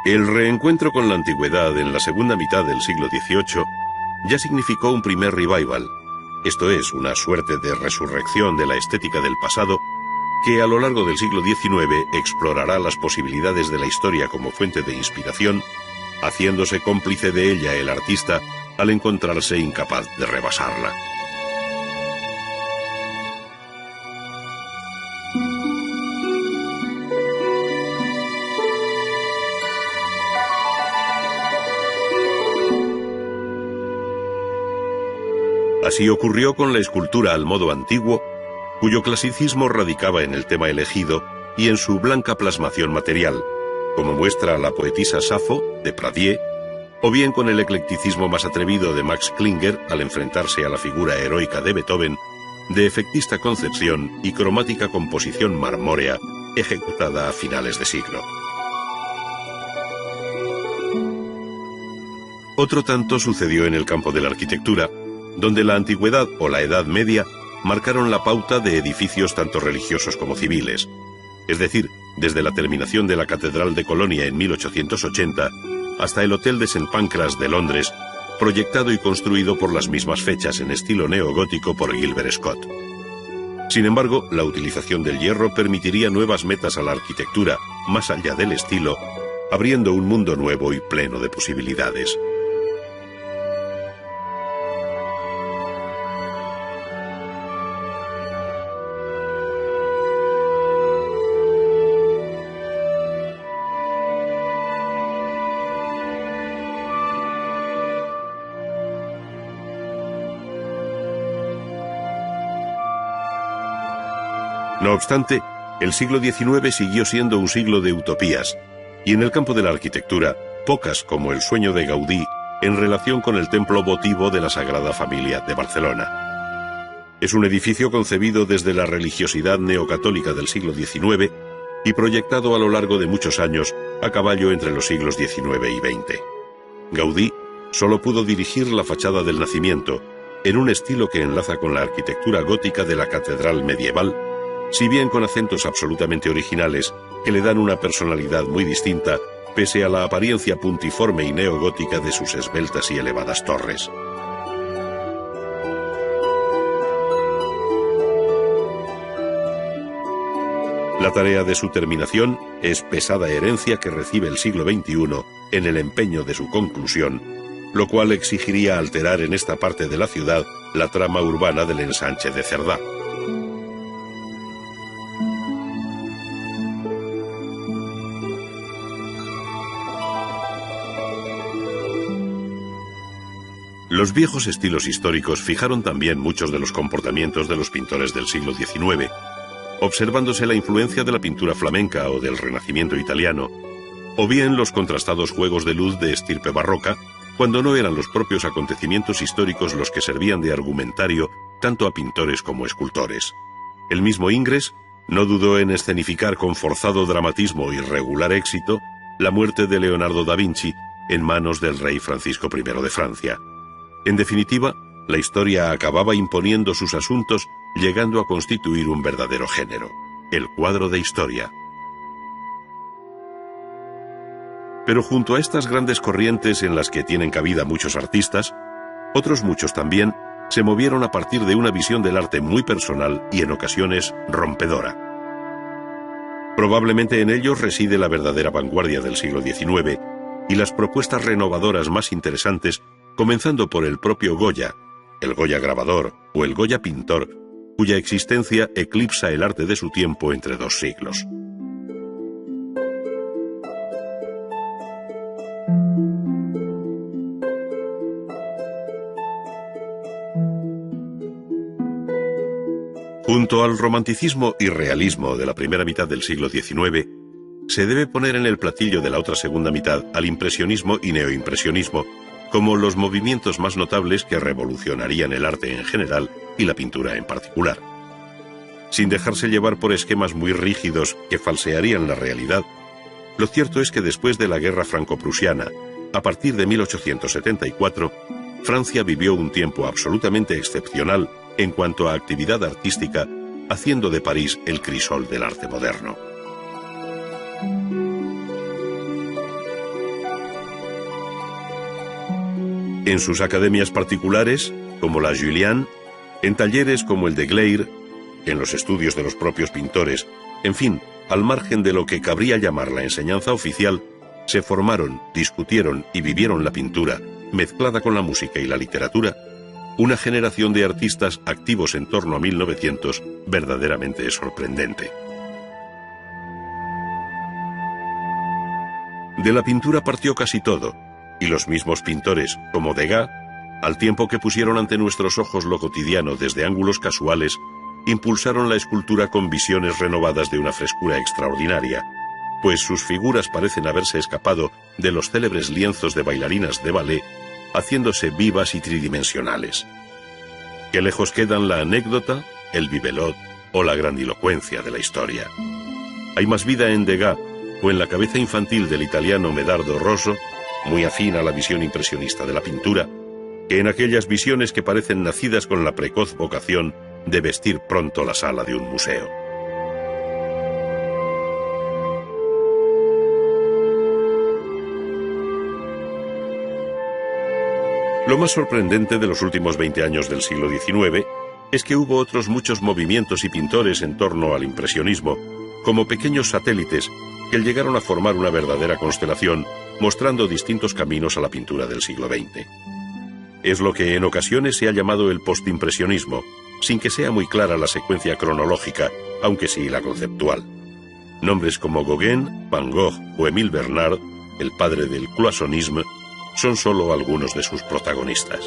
El reencuentro con la antigüedad en la segunda mitad del siglo XVIII ya significó un primer revival, esto es, una suerte de resurrección de la estética del pasado que a lo largo del siglo XIX explorará las posibilidades de la historia como fuente de inspiración, haciéndose cómplice de ella el artista al encontrarse incapaz de rebasarla. Así ocurrió con la escultura al modo antiguo, cuyo clasicismo radicaba en el tema elegido y en su blanca plasmación material, como muestra la poetisa Safo, de Pradier, o bien con el eclecticismo más atrevido de Max Klinger al enfrentarse a la figura heroica de Beethoven, de efectista concepción y cromática composición marmórea, ejecutada a finales de siglo. Otro tanto sucedió en el campo de la arquitectura, donde la antigüedad o la Edad Media marcaron la pauta de edificios tanto religiosos como civiles, es decir, desde la terminación de la Catedral de Colonia en 1880 hasta el Hotel de St. Pancras de Londres, proyectado y construido por las mismas fechas en estilo neogótico por Gilbert Scott. Sin embargo, la utilización del hierro permitiría nuevas metas a la arquitectura, más allá del estilo, abriendo un mundo nuevo y pleno de posibilidades. No obstante, el siglo XIX siguió siendo un siglo de utopías, y en el campo de la arquitectura, pocas como el sueño de Gaudí en relación con el templo votivo de la Sagrada Familia de Barcelona. Es un edificio concebido desde la religiosidad neocatólica del siglo XIX y proyectado a lo largo de muchos años a caballo entre los siglos XIX y XX. Gaudí solo pudo dirigir la fachada del Nacimiento, en un estilo que enlaza con la arquitectura gótica de la catedral medieval, si bien con acentos absolutamente originales que le dan una personalidad muy distinta, pese a la apariencia puntiforme y neogótica de sus esbeltas y elevadas torres. La tarea de su terminación es pesada herencia que recibe el siglo XXI en el empeño de su conclusión, lo cual exigiría alterar en esta parte de la ciudad la trama urbana del ensanche de Cerdá. Los viejos estilos históricos fijaron también muchos de los comportamientos de los pintores del siglo XIX, observándose la influencia de la pintura flamenca o del Renacimiento italiano, o bien los contrastados juegos de luz de estirpe barroca, cuando no eran los propios acontecimientos históricos los que servían de argumentario tanto a pintores como escultores. El mismo Ingres no dudó en escenificar con forzado dramatismo y regular éxito la muerte de Leonardo da Vinci en manos del rey Francisco I de Francia. En definitiva, la historia acababa imponiendo sus asuntos, llegando a constituir un verdadero género, el cuadro de historia. Pero junto a estas grandes corrientes en las que tienen cabida muchos artistas, otros muchos también se movieron a partir de una visión del arte muy personal y en ocasiones rompedora. Probablemente en ellos reside la verdadera vanguardia del siglo XIX y las propuestas renovadoras más interesantes, comenzando por el propio Goya, el Goya grabador o el Goya pintor, cuya existencia eclipsa el arte de su tiempo entre dos siglos. Junto al romanticismo y realismo de la primera mitad del siglo XIX, se debe poner en el platillo de la otra segunda mitad al impresionismo y neoimpresionismo, como los movimientos más notables que revolucionarían el arte en general y la pintura en particular. Sin dejarse llevar por esquemas muy rígidos que falsearían la realidad, lo cierto es que después de la Guerra Franco-Prusiana, a partir de 1874, Francia vivió un tiempo absolutamente excepcional en cuanto a actividad artística, haciendo de París el crisol del arte moderno. En sus academias particulares, como la Julian, en talleres como el de Gleyre, en los estudios de los propios pintores, en fin, al margen de lo que cabría llamar la enseñanza oficial, se formaron, discutieron y vivieron la pintura, mezclada con la música y la literatura, una generación de artistas activos en torno a 1900 verdaderamente sorprendente. De la pintura partió casi todo, y los mismos pintores, como Degas, al tiempo que pusieron ante nuestros ojos lo cotidiano desde ángulos casuales, impulsaron la escultura con visiones renovadas de una frescura extraordinaria, pues sus figuras parecen haberse escapado de los célebres lienzos de bailarinas de ballet, haciéndose vivas y tridimensionales. Qué lejos quedan la anécdota, el bibelot o la grandilocuencia de la historia. Hay más vida en Degas o en la cabeza infantil del italiano Medardo Rosso, muy afín a la visión impresionista de la pintura, que en aquellas visiones que parecen nacidas con la precoz vocación de vestir pronto la sala de un museo. Lo más sorprendente de los últimos 20 años del siglo XIX es que hubo otros muchos movimientos y pintores en torno al impresionismo, como pequeños satélites que llegaron a formar una verdadera constelación, mostrando distintos caminos a la pintura del siglo XX. Es lo que en ocasiones se ha llamado el postimpresionismo, sin que sea muy clara la secuencia cronológica, aunque sí la conceptual. Nombres como Gauguin, Van Gogh o Émile Bernard, el padre del cloisonnisme, son solo algunos de sus protagonistas.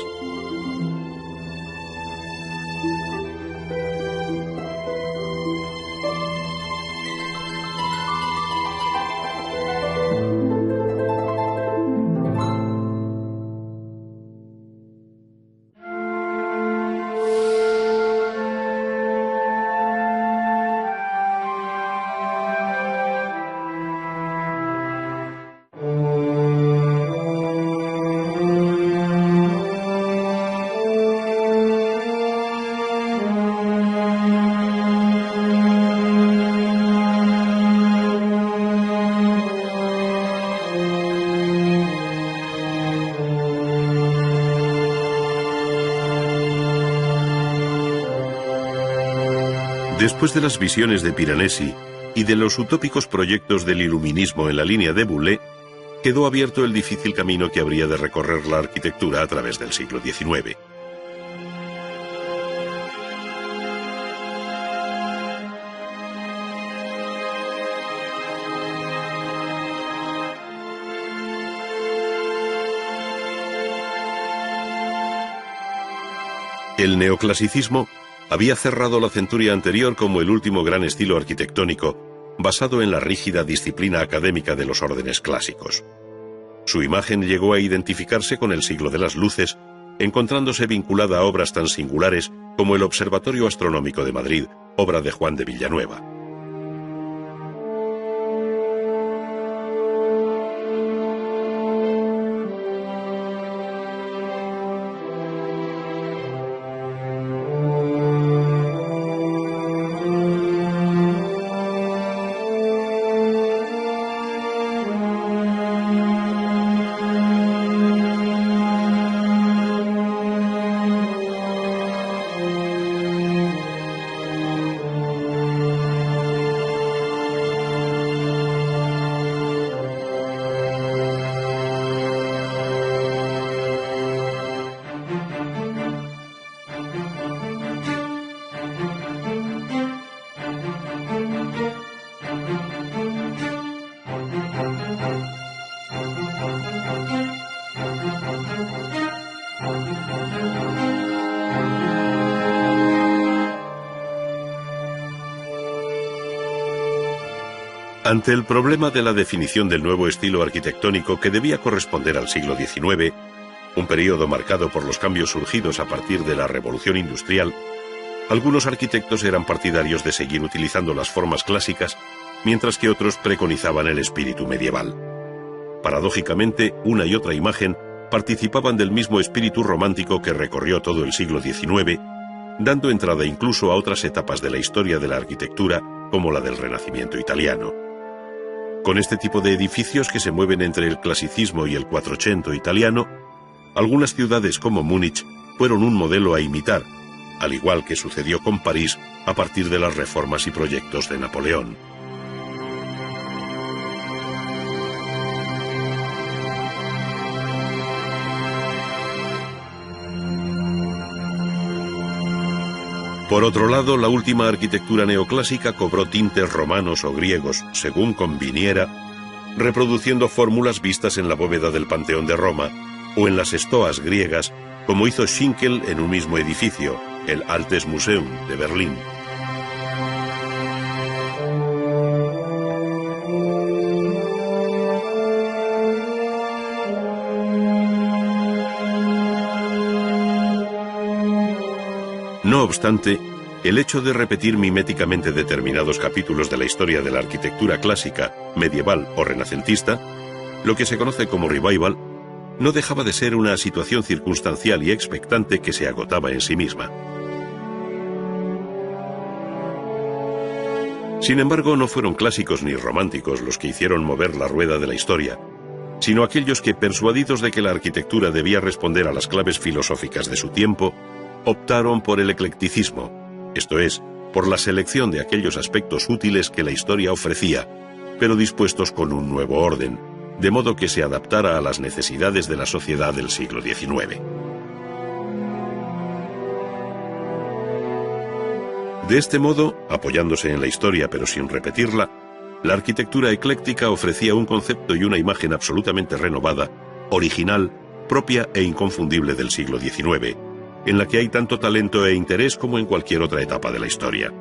Después de las visiones de Piranesi y de los utópicos proyectos del iluminismo en la línea de Boulet, quedó abierto el difícil camino que habría de recorrer la arquitectura a través del siglo XIX. El neoclasicismo había cerrado la centuria anterior como el último gran estilo arquitectónico, basado en la rígida disciplina académica de los órdenes clásicos. Su imagen llegó a identificarse con el siglo de las luces, encontrándose vinculada a obras tan singulares como el Observatorio Astronómico de Madrid, obra de Juan de Villanueva. Ante el problema de la definición del nuevo estilo arquitectónico que debía corresponder al siglo XIX, un periodo marcado por los cambios surgidos a partir de la Revolución Industrial, algunos arquitectos eran partidarios de seguir utilizando las formas clásicas, mientras que otros preconizaban el espíritu medieval. Paradójicamente, una y otra imagen participaban del mismo espíritu romántico que recorrió todo el siglo XIX, dando entrada incluso a otras etapas de la historia de la arquitectura, como la del Renacimiento italiano. Con este tipo de edificios que se mueven entre el clasicismo y el Quattrocento italiano, Algunas ciudades como Múnich fueron un modelo a imitar, al igual que sucedió con París a partir de las reformas y proyectos de Napoleón. Por otro lado, la última arquitectura neoclásica cobró tintes romanos o griegos, según conviniera, reproduciendo fórmulas vistas en la bóveda del Panteón de Roma o en las estoas griegas, como hizo Schinkel en un mismo edificio, el Altes Museum de Berlín. No obstante, el hecho de repetir miméticamente determinados capítulos de la historia de la arquitectura clásica, medieval o renacentista, lo que se conoce como revival, no dejaba de ser una situación circunstancial y expectante que se agotaba en sí misma. Sin embargo, no fueron clásicos ni románticos los que hicieron mover la rueda de la historia, sino aquellos que, persuadidos de que la arquitectura debía responder a las claves filosóficas de su tiempo, optaron por el eclecticismo, esto es, por la selección de aquellos aspectos útiles que la historia ofrecía, pero dispuestos con un nuevo orden, de modo que se adaptara a las necesidades de la sociedad del siglo XIX. De este modo, apoyándose en la historia pero sin repetirla, la arquitectura ecléctica ofrecía un concepto y una imagen absolutamente renovada, original, propia e inconfundible del siglo XIX, en la que hay tanto talento e interés como en cualquier otra etapa de la historia.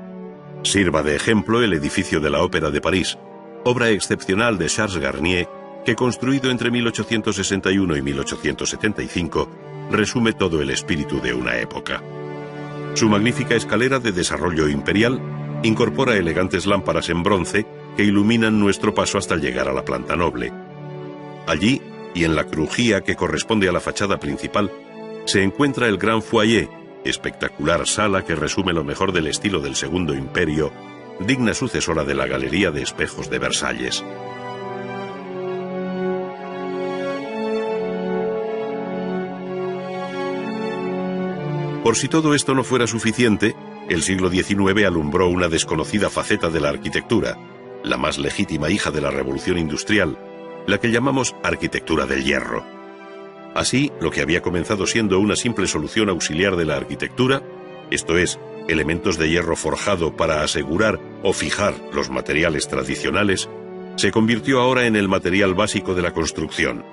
Sirva de ejemplo el edificio de la Ópera de París, obra excepcional de Charles Garnier, que construido entre 1861 y 1875, resume todo el espíritu de una época. Su magnífica escalera de desarrollo imperial incorpora elegantes lámparas en bronce que iluminan nuestro paso hasta llegar a la planta noble. Allí, y en la crujía que corresponde a la fachada principal, se encuentra el gran foyer, espectacular sala que resume lo mejor del estilo del Segundo Imperio, digna sucesora de la Galería de Espejos de Versalles. Por si todo esto no fuera suficiente, el siglo XIX alumbró una desconocida faceta de la arquitectura, la más legítima hija de la Revolución Industrial, la que llamamos arquitectura del hierro. Así, lo que había comenzado siendo una simple solución auxiliar de la arquitectura, esto es, elementos de hierro forjado para asegurar o fijar los materiales tradicionales, se convirtió ahora en el material básico de la construcción.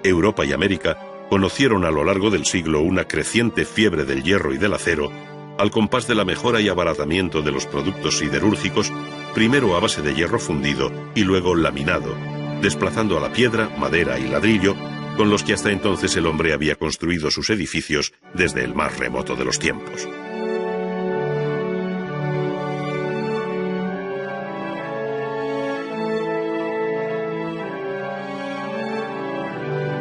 Europa y América conocieron a lo largo del siglo una creciente fiebre del hierro y del acero, al compás de la mejora y abaratamiento de los productos siderúrgicos, primero a base de hierro fundido y luego laminado, desplazando a la piedra, madera y ladrillo, con los que hasta entonces el hombre había construido sus edificios desde el más remoto de los tiempos.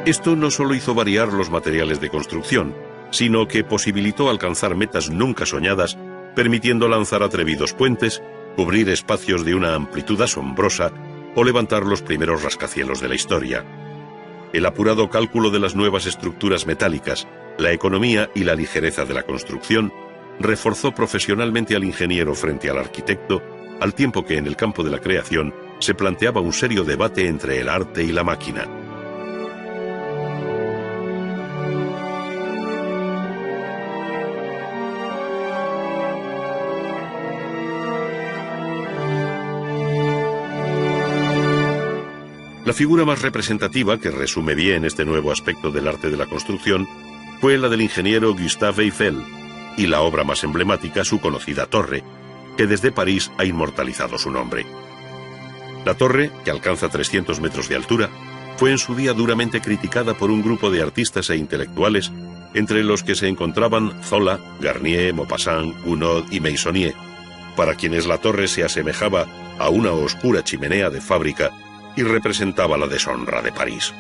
Esto no solo hizo variar los materiales de construcción, sino que posibilitó alcanzar metas nunca soñadas, permitiendo lanzar atrevidos puentes, cubrir espacios de una amplitud asombrosa o levantar los primeros rascacielos de la historia. El apurado cálculo de las nuevas estructuras metálicas, la economía y la ligereza de la construcción reforzó profesionalmente al ingeniero frente al arquitecto, al tiempo que en el campo de la creación se planteaba un serio debate entre el arte y la máquina. La figura más representativa, que resume bien este nuevo aspecto del arte de la construcción, fue la del ingeniero Gustave Eiffel, y la obra más emblemática, su conocida torre, que desde París ha inmortalizado su nombre. La torre, que alcanza 300 metros de altura, fue en su día duramente criticada por un grupo de artistas e intelectuales, entre los que se encontraban Zola, Garnier, Maupassant, Gounod y Meissonier, para quienes la torre se asemejaba a una oscura chimenea de fábrica y representaba la deshonra de París.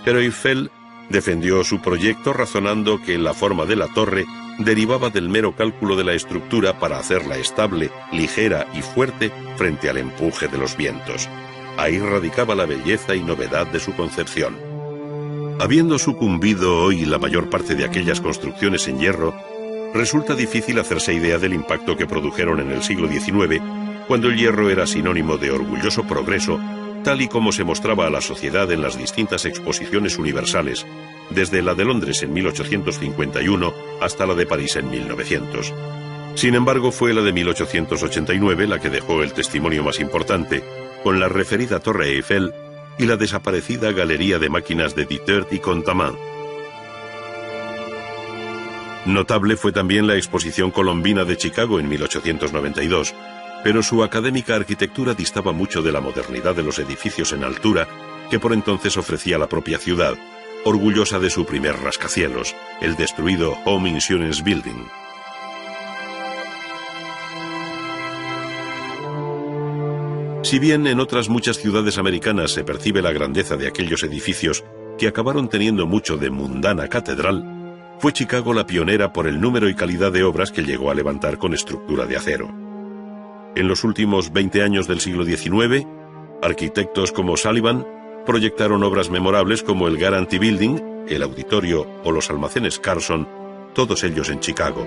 Pero Eiffel defendió su proyecto razonando que la forma de la torre derivaba del mero cálculo de la estructura para hacerla estable, ligera y fuerte frente al empuje de los vientos. Ahí radicaba la belleza y novedad de su concepción. Habiendo sucumbido hoy la mayor parte de aquellas construcciones en hierro, resulta difícil hacerse idea del impacto que produjeron en el siglo XIX, cuando el hierro era sinónimo de orgulloso progreso, tal y como se mostraba a la sociedad en las distintas exposiciones universales, desde la de Londres en 1851 hasta la de París en 1900. Sin embargo, fue la de 1889 la que dejó el testimonio más importante, con la referida Torre Eiffel y la desaparecida Galería de Máquinas de Dittert y Contamin. Notable fue también la Exposición Colombina de Chicago en 1892, pero su académica arquitectura distaba mucho de la modernidad de los edificios en altura que por entonces ofrecía la propia ciudad, orgullosa de su primer rascacielos, el destruido Home Insurance Building. Si bien en otras muchas ciudades americanas se percibe la grandeza de aquellos edificios que acabaron teniendo mucho de mundana catedral, fue Chicago la pionera por el número y calidad de obras que llegó a levantar con estructura de acero. En los últimos 20 años del siglo XIX, arquitectos como Sullivan proyectaron obras memorables como el Guarantee Building, el Auditorio o los almacenes Carson, todos ellos en Chicago.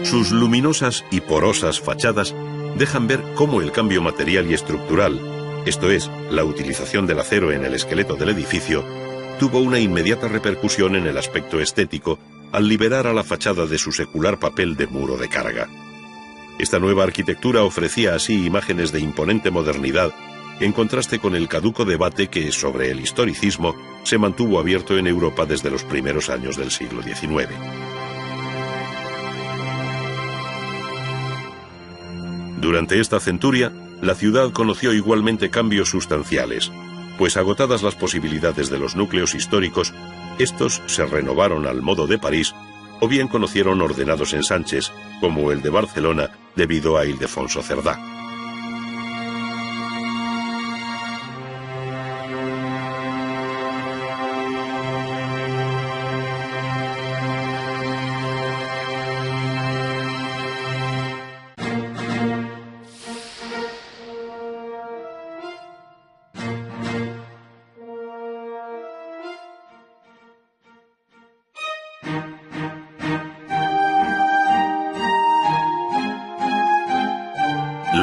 Sus luminosas y porosas fachadas dejan ver cómo el cambio material y estructural, esto es, la utilización del acero en el esqueleto del edificio, tuvo una inmediata repercusión en el aspecto estético al liberar a la fachada de su secular papel de muro de carga. Esta nueva arquitectura ofrecía así imágenes de imponente modernidad, en contraste con el caduco debate que, sobre el historicismo, se mantuvo abierto en Europa desde los primeros años del siglo XIX. Durante esta centuria, la ciudad conoció igualmente cambios sustanciales, pues agotadas las posibilidades de los núcleos históricos, estos se renovaron al modo de París, o bien conocieron ordenados ensanches, como el de Barcelona debido a Ildefonso Cerdá.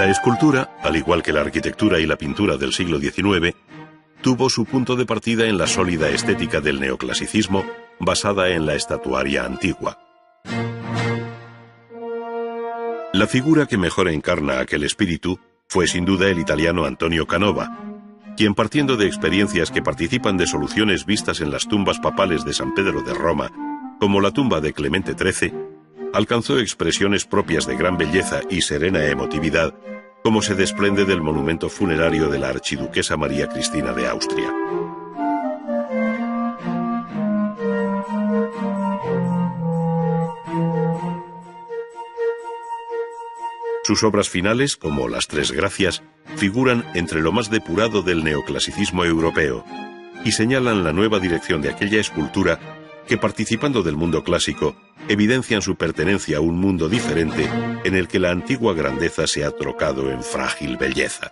La escultura, al igual que la arquitectura y la pintura del siglo XIX, tuvo su punto de partida en la sólida estética del neoclasicismo, basada en la estatuaria antigua. La figura que mejor encarna aquel espíritu fue sin duda el italiano Antonio Canova, quien, partiendo de experiencias que participan de soluciones vistas en las tumbas papales de San Pedro de Roma, como la tumba de Clemente XIII, alcanzó expresiones propias de gran belleza y serena emotividad, como se desprende del monumento funerario de la archiduquesa María Cristina de Austria. Sus obras finales, como las Tres Gracias, figuran entre lo más depurado del neoclasicismo europeo y señalan la nueva dirección de aquella escultura que, participando del mundo clásico, evidencian su pertenencia a un mundo diferente en el que la antigua grandeza se ha trocado en frágil belleza.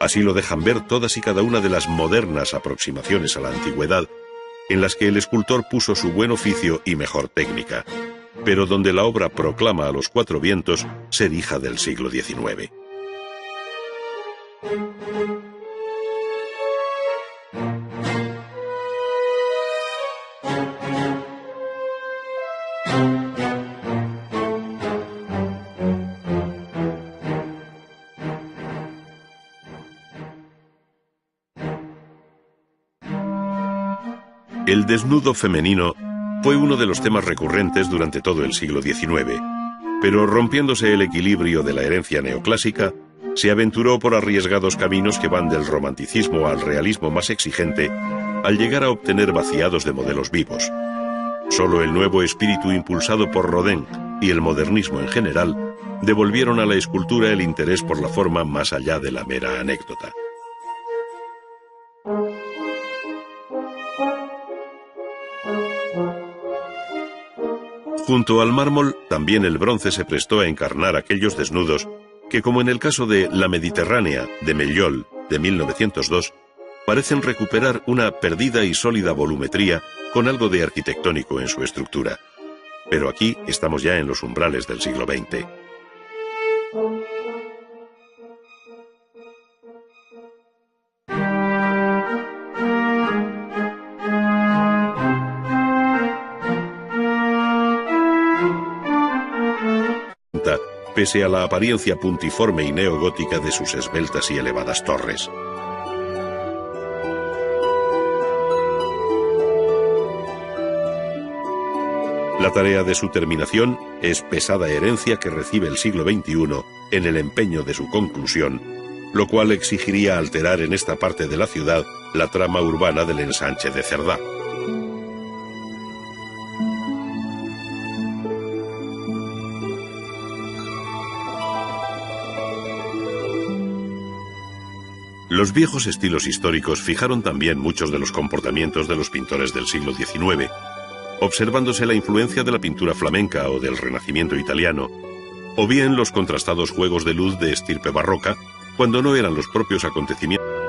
Así lo dejan ver todas y cada una de las modernas aproximaciones a la antigüedad, en las que el escultor puso su buen oficio y mejor técnica, pero donde la obra proclama a los cuatro vientos ser hija del siglo XIX. El desnudo femenino fue uno de los temas recurrentes durante todo el siglo XIX, pero rompiéndose el equilibrio de la herencia neoclásica, se aventuró por arriesgados caminos que van del romanticismo al realismo más exigente, al llegar a obtener vaciados de modelos vivos. Solo el nuevo espíritu impulsado por Rodin, y el modernismo en general devolvieron a la escultura el interés por la forma más allá de la mera anécdota. Junto al mármol, también el bronce se prestó a encarnar aquellos desnudos que, como en el caso de La Mediterránea, de Mellol, de 1902, parecen recuperar una perdida y sólida volumetría con algo de arquitectónico en su estructura. Pero aquí estamos ya en los umbrales del siglo XX. Pese a la apariencia puntiforme y neogótica de sus esbeltas y elevadas torres. La tarea de su terminación es pesada herencia que recibe el siglo XXI en el empeño de su conclusión, lo cual exigiría alterar en esta parte de la ciudad la trama urbana del ensanche de Cerdá. Los viejos estilos históricos fijaron también muchos de los comportamientos de los pintores del siglo XIX, observándose la influencia de la pintura flamenca o del Renacimiento italiano, o bien los contrastados juegos de luz de estirpe barroca, cuando no eran los propios acontecimientos.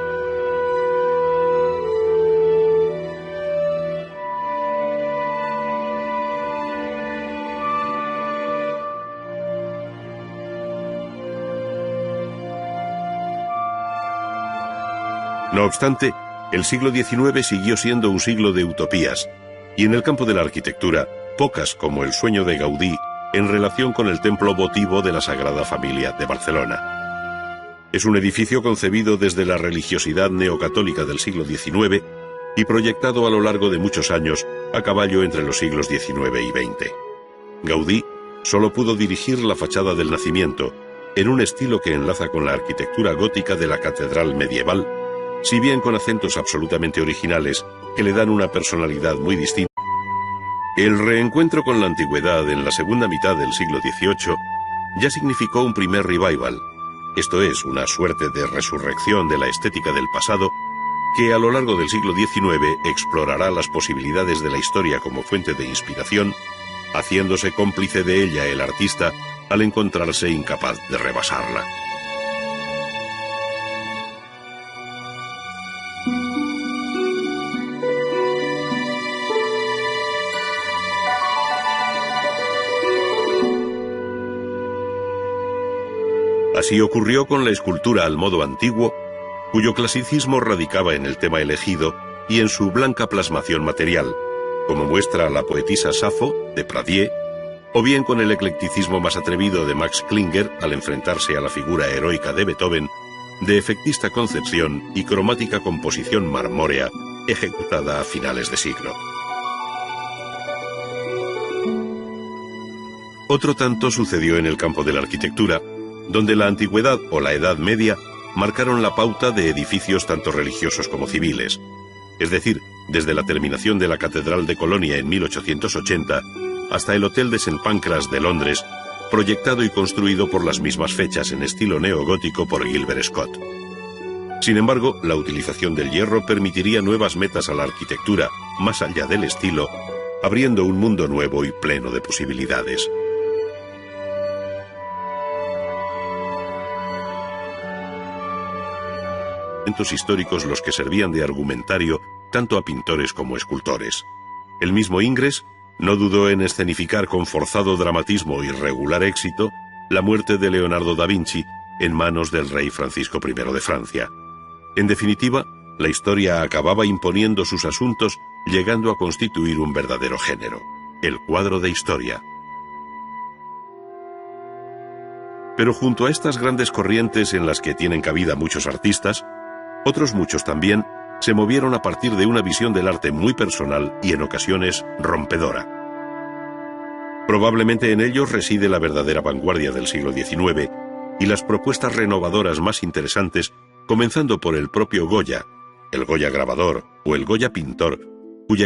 No obstante, el siglo XIX siguió siendo un siglo de utopías, y en el campo de la arquitectura, pocas como el sueño de Gaudí en relación con el templo votivo de la Sagrada Familia de Barcelona. Es un edificio concebido desde la religiosidad neocatólica del siglo XIX y proyectado a lo largo de muchos años a caballo entre los siglos XIX y XX. Gaudí solo pudo dirigir la fachada del Nacimiento, en un estilo que enlaza con la arquitectura gótica de la catedral medieval, si bien con acentos absolutamente originales que le dan una personalidad muy distinta. El reencuentro con la antigüedad en la segunda mitad del siglo XVIII ya significó un primer revival, esto es, una suerte de resurrección de la estética del pasado que a lo largo del siglo XIX explorará las posibilidades de la historia como fuente de inspiración, haciéndose cómplice de ella el artista al encontrarse incapaz de rebasarla. Así ocurrió con la escultura al modo antiguo, cuyo clasicismo radicaba en el tema elegido y en su blanca plasmación material, como muestra la poetisa Safo, de Pradier, o bien con el eclecticismo más atrevido de Max Klinger al enfrentarse a la figura heroica de Beethoven, de efectista concepción y cromática composición marmórea, ejecutada a finales de siglo. Otro tanto sucedió en el campo de la arquitectura, donde la antigüedad o la Edad Media marcaron la pauta de edificios tanto religiosos como civiles, es decir, desde la terminación de la Catedral de Colonia en 1880 hasta el Hotel de St. Pancras de Londres, proyectado y construido por las mismas fechas en estilo neogótico por Gilbert Scott. Sin embargo, la utilización del hierro permitiría nuevas metas a la arquitectura, más allá del estilo, abriendo un mundo nuevo y pleno de posibilidades. Históricos los que servían de argumentario tanto a pintores como escultores. El mismo Ingres no dudó en escenificar con forzado dramatismo y regular éxito la muerte de Leonardo da Vinci en manos del rey Francisco I de Francia. En definitiva, la historia acababa imponiendo sus asuntos, llegando a constituir un verdadero género, el cuadro de historia. Pero junto a estas grandes corrientes en las que tienen cabida muchos artistas, otros muchos también se movieron a partir de una visión del arte muy personal y en ocasiones rompedora. Probablemente en ellos reside la verdadera vanguardia del siglo XIX y las propuestas renovadoras más interesantes, comenzando por el propio Goya, el Goya grabador o el Goya pintor,